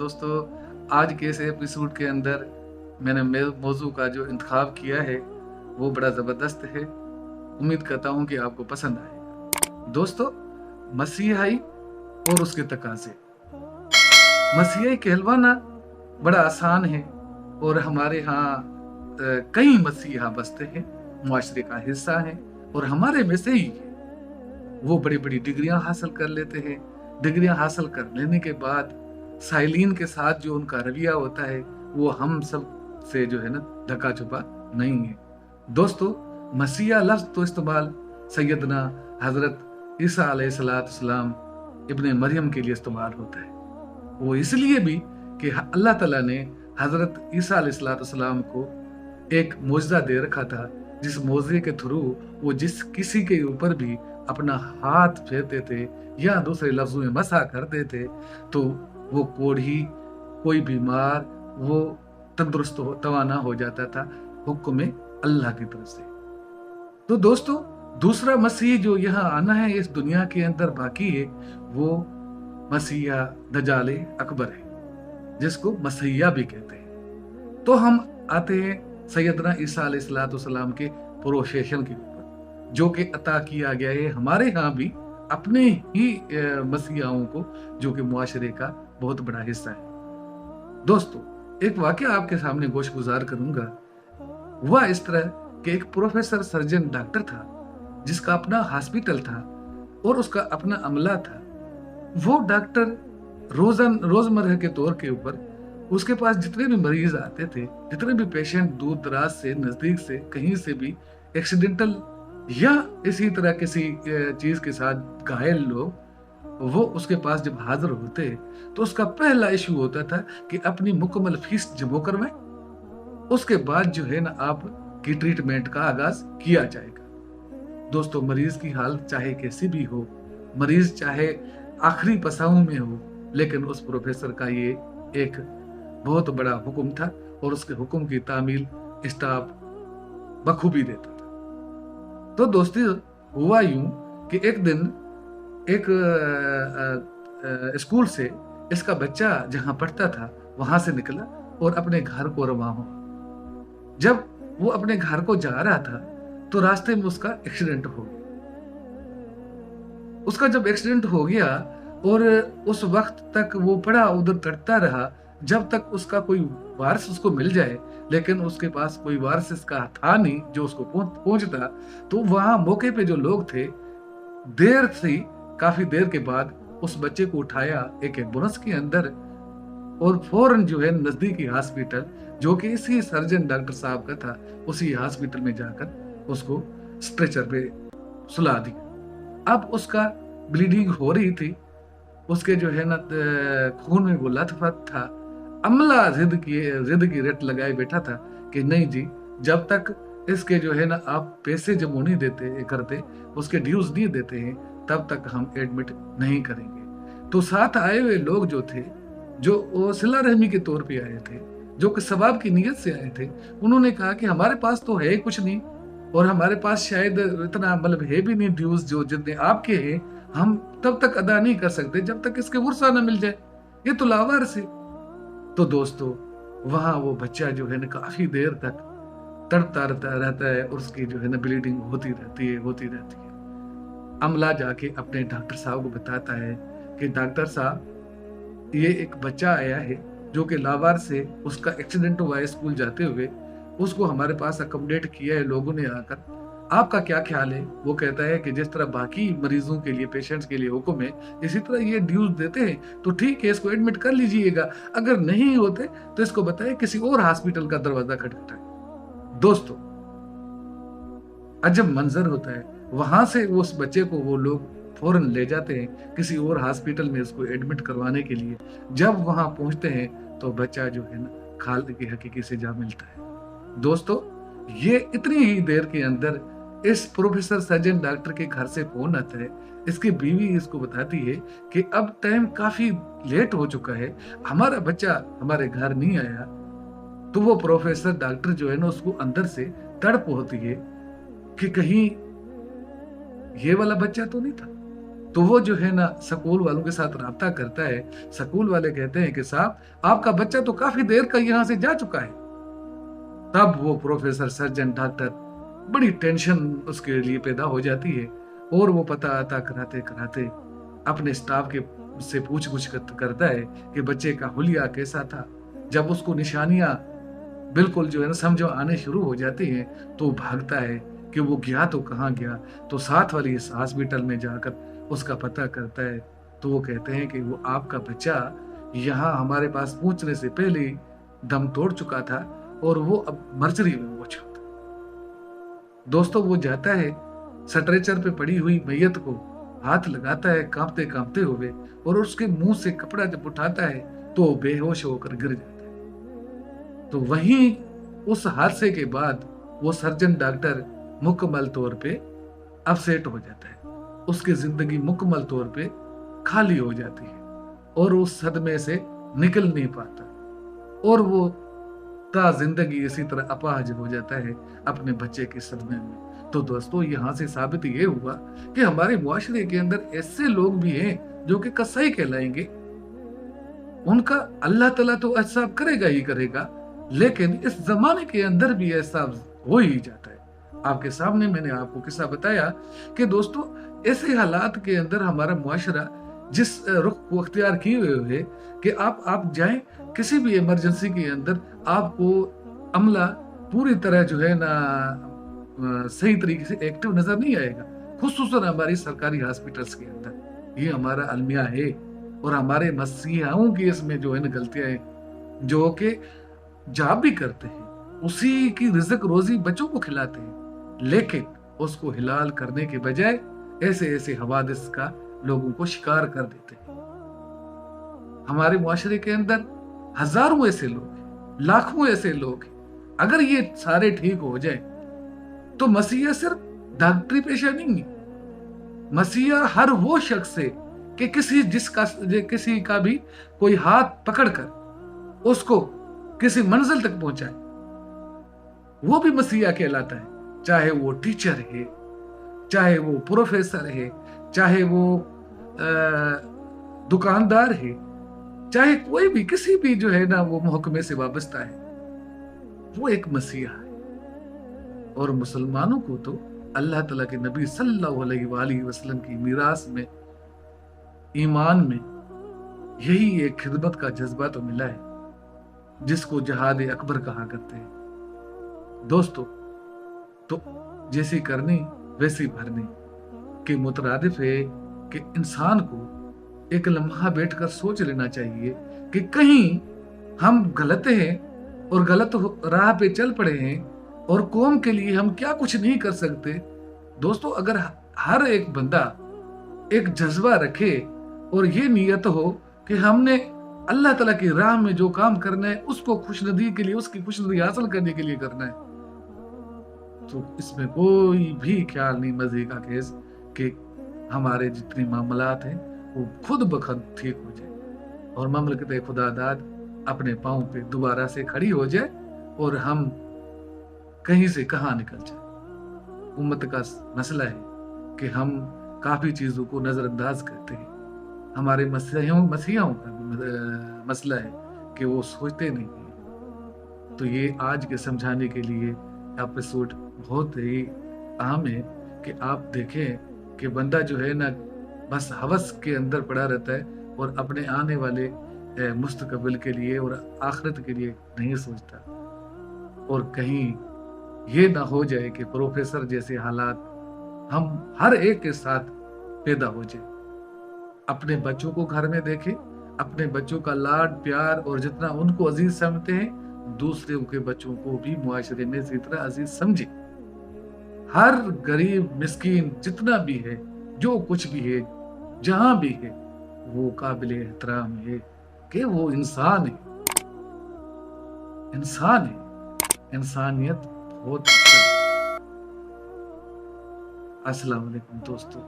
दोस्तों, आज के इस एपिसोड के अंदर मैंने मौजू का जो इंतखाब किया है वो बड़ा ज़बरदस्त है। उम्मीद करता हूँ कि आपको पसंद आएगा। दोस्तों, मसीहाई और उसके तकाज़े। मसीहाई कहलवाना बड़ा आसान है और हमारे यहाँ कई मसीहा बसते हैं, मुआशरे का हिस्सा हैं और हमारे में से ही वो बड़ी बड़ी डिग्रियां हासिल कर लेते हैं। डिग्रियां हासिल कर लेने के बाद साइलिन के साथ जो उनका रवैया होता है वो हम सब से जो है ना ढका छुपा नहीं है। दोस्तों, मसीहा लफ्ज तो इस्तेमाल सैयदना हजरत ईसा अलैहिस्सलाम इब्ने मरियम के लिए इस्तेमाल होता है। वो इसलिए भी कि अल्लाह ताला ने हजरत ईसा अलैहिस्सलाम को एक मोजज़ा दे रखा था, जिस मोजे के थ्रू वो जिस किसी के ऊपर भी अपना हाथ फेरते थे या दूसरे लफ्जों में मसा करते थे तो वो कोढ़ी, कोई बीमार, वो तंदुरुस्त तवाना हो जाता था हुक्म अल्लाह की तरफ से। तो दोस्तों, दूसरा मसीह जो यहाँ आना है इस दुनिया के अंदर बाकी है, वो मसीहा दजाले अकबर है, जिसको मसीहा भी कहते हैं। तो हम आते हैं सैयदना ईसा अलैहिस्सलाम के प्रोसेशन के ऊपर, जो कि अता किया गया है हमारे यहाँ भी अपने ही मसीहाओं को, जो कि मुआशरे का बहुत बड़ा हिस्सा है। दोस्तों, एक वाकया आपके सामने गोश गुजार करूंगा। वह इस तरह कि एक प्रोफेसर सर्जन डॉक्टर था, जिसका अपना हॉस्पिटल था और उसका अपना अमला था। वो डॉक्टर रोजमर्रा के तौर के ऊपर उसके पास जितने भी मरीज आते थे, जितने भी पेशेंट दूर दराज से, नजदीक से, कहीं से भी एक्सीडेंटल या इसी तरह किसी चीज के साथ घायल लोग, वो उसके पास जब हाजिर होते तो उसका पहला इशू होता था कि अपनी मुकम्मल फीस जमा करवाएं, उसके बाद जो है ना आप की ट्रीटमेंट का आगाज किया जाएगा। दोस्तों, मरीज की हालत चाहे कैसी भी हो, मरीज चाहे आखिरी पसाहों में हो, लेकिन उस प्रोफेसर का ये एक बहुत बड़ा हुक्म था और उसके हुक्म की तामील स्टाफ बखूबी देता था। तो दोस्तों, हुआ यूं कि एक दिन एक स्कूल से इसका बच्चा जहां पढ़ता था वहां से निकला और अपने घर को रवाना हुआ। जब वो अपने घर को जा रहा था तो रास्ते में उसका एक्सीडेंट हो गया। उसका जब एक्सीडेंट हो गया और उस वक्त तक वो बड़ा उधर तड़पता रहा जब तक उसका कोई वारिस उसको मिल जाए, लेकिन उसके पास कोई वारिस इसका था नहीं जो उसको पहुंचता। तो वहां मौके पे जो लोग थे, काफी देर के बाद उस बच्चे को उठाया एक एम्बुलेंस के अंदर और फौरन जो है नजदीकी हॉस्पिटल, जो कि इसी सर्जन डॉक्टर साहब का था, उसी हॉस्पिटल में जाकर उसको स्ट्रेचर पे सुला दिया। अब उसका ब्लीडिंग हो रही थी, उसके जो है ना खून में वो लथपथ था। अमला जिद की रट लगाए बैठा था कि नहीं जी, जब तक इसके जो है ना आप पैसे जमा नहीं देते करते, उसके ड्यूज नहीं देते हैं, तब तक हम एडमिट नहीं करेंगे। तो साथ आए हुए लोग जो थे, जो सिला रहमी के तौर पे आए थे, जो कि सवाब की नीयत से आए थे, उन्होंने कहा कि हमारे पास तो है कुछ नहीं और हमारे पास शायद इतना मतलब है भी नहीं ड्यूज जो जितने आपके हैं, हम तब तक अदा नहीं कर सकते जब तक इसके वर्सा ना मिल जाए, ये तो लावारिस है। तो दोस्तों, वहां वो बच्चा जो है ना काफी देर तक तड़पता रहता है और उसकी जो है ना ब्लीडिंग होती रहती है। अमला जाके अपने डॉक्टर साहब को बताता है कि डॉक्टर साहब, ये एक बच्चा आया है जो कि लावार से, उसका एक्सीडेंट हुआ है स्कूल जाते हुए, उसको हमारे पास अकोमोडेट किया है लोगों ने आकर, आपका क्या ख्याल है? वो कहता है कि जिस तरह बाकी मरीजों के लिए, पेशेंट्स के लिए हुक्म है, इसी तरह ये ड्यूज देते हैं तो ठीक है, इसको एडमिट कर लीजिएगा, अगर नहीं होते तो इसको बताए किसी और हॉस्पिटल का दरवाजा खटखटाए। दोस्तों, अजब मंजर होता है। वहां से उस बच्चे को वो लोग फौरन ले जाते हैं किसी और हॉस्पिटल में इसको एडमिट करवाने के लिए। जब वहां पहुंचते हैं तो बच्चा जो है ना खालिद की हकीकी से जा मिलता है। दोस्तों, ये इतनी ही देर के अंदर इस प्रोफेसर सर्जन डॉक्टर के घर से फोन आता है। इसकी बीवी इसको बताती है कि अब टाइम काफी लेट हो चुका है, हमारा बच्चा हमारे घर नहीं आया। तो वो प्रोफेसर डॉक्टर जो है ना उसको अंदर से तड़प होती है कि कहीं ये वाला बच्चा तो नहीं था। तो वो जो है ना स्कूल वालों के साथ राब्ता करता है। स्कूल वाले कहते हैं कि साहब आपका बच्चा तो काफी देर का यहाँ से जा चुका है। तब वो प्रोफेसर, सर्जन, डॉक्टर, बड़ी टेंशन उसके लिए पैदा हो जाती है और वो पता आता कराते कराते अपने स्टाफ के से पूछ करता है कि बच्चे का हुलिया कैसा था। जब उसको निशानियां बिल्कुल जो है ना समझो आने शुरू हो जाती हैं तो भागता है कि वो गया तो कहाँ गया। तो साथ वाली इस हॉस्पिटल में जाकर उसका पता करता है तो वो कहते हैं कि वो आपका बच्चा यहाँ हमारे पास पहुंचने से पहले ही दम तोड़ चुका था और वो अब मर्जरी में पहुंचा था। दोस्तों वो जाता है, स्ट्रेचर पे पड़ी हुई मैयत को हाथ लगाता है कांपते कांपते हुए और उसके मुंह से कपड़ा जब उठाता है तो बेहोश होकर गिर जाता है। तो वहीं उस हादसे के बाद वो सर्जन डॉक्टर मुकम्मल तौर पे अपसेट हो जाता है। उसकी जिंदगी मुकम्मल तौर पे खाली हो जाती है और उस सदमे से निकल नहीं पाता और वो ता जिंदगी इसी तरह अपाहज हो जाता है अपने बच्चे के सदमे में। तो दोस्तों यहाँ से साबित ये हुआ कि हमारे मुआशरे के अंदर ऐसे लोग भी हैं जो कि कसाई कहलाएंगे। उनका अल्लाह तला तो एहसाब करेगा ही करेगा, लेकिन इस जमाने के अंदर भी एहसाब हो ही जाता है। आपके सामने मैंने आपको किस्सा बताया कि दोस्तों ऐसे हालात के अंदर हमारा मुआशरा जिस रुख को अख्तियार किए हुए है कि आप जाएं किसी भी इमरजेंसी के अंदर, आपको अमला पूरी तरह जो है ना सही तरीके से एक्टिव नजर नहीं आएगा, खुसूसन हमारी सरकारी हॉस्पिटल्स के अंदर। ये हमारा अलमिया है और हमारे मसीहाओं की इसमें जो है ना गलतियां हैं, जो कि जॉब भी करते हैं, उसी की रिज़्क रोजी बच्चों को खिलाते हैं, लेकिन उसको हिलाल करने के बजाय ऐसे ऐसे हवादिस का लोगों को शिकार कर देते हैं। हमारे मुआशरे के अंदर हजारों ऐसे लोग हैं, लाखों ऐसे लोग हैं। अगर ये सारे ठीक हो जाए तो मसीहा सिर्फ डॉक्टरी पेशा नहीं है, मसीहा हर वो शख्स है कि किसी का भी कोई हाथ पकड़कर उसको किसी मंजिल तक पहुंचाए, वो भी मसीहा कहलाता है। चाहे वो टीचर है, चाहे वो प्रोफेसर है, चाहे वो दुकानदार है, चाहे कोई भी किसी भी जो है ना वो महकमे से वाबस्ता है, वो एक मसीहा है। और मुसलमानों को तो अल्लाह ताला के नबी सल्लल्लाहु अलैहि वसल्लम की मीरास में, ईमान में यही एक खिदमत का जज्बा तो मिला है जिसको जहाद अकबर कहा करते हैं। दोस्तों तो जैसी करनी वैसी भरनी के मुतरादिफ है कि इंसान को एक लम्हा बैठकर सोच लेना चाहिए कि कहीं हम गलत हैं और गलत राह पे चल पड़े हैं और कौम के लिए हम क्या कुछ नहीं कर सकते। दोस्तों अगर हर एक बंदा एक जज्बा रखे और ये नियत हो कि हमने अल्लाह ताला की राह में जो काम करना है उसको खुशनदी के लिए, उसकी खुशनदी हासिल करने के लिए करना है, तो इसमें कोई भी ख्याल नहीं मजे का केस कि हमारे जितने मामलात हैं वो खुद बखुद ठीक हो जाए और ममलकत खुदादाद अपने पांव पे दोबारा से खड़ी हो जाए और हम कहीं से कहां निकल जाए। उम्मत का मसला है कि हम काफी चीजों को नजरअंदाज करते हैं। हमारे मसीहाओं का भी मसला है कि वो सोचते नहीं हैं। तो ये आज के समझाने के लिए एपिसोड बहुत ही अहम है कि आप देखें कि बंदा जो है ना बस हवस के अंदर पड़ा रहता है और अपने आने वाले मुस्तकबिल के लिए और आखिरत के लिए नहीं सोचता। और कहीं ये ना हो जाए कि प्रोफेसर जैसे हालात हम हर एक के साथ पैदा हो जाए। अपने बच्चों को घर में देखें, अपने बच्चों का लाड प्यार और जितना उनको अजीज समझते हैं, दूसरे के बच्चों को भी मुआशरे में इसी तरह अजीज समझे। हर गरीब मिस्कीन जितना भी है, जो कुछ भी है, जहां भी है, वो काबिल एहतराम है कि वो इंसान है, इंसान है। इंसानियत बहुत। अस्सलाम वालेकुम दोस्तों।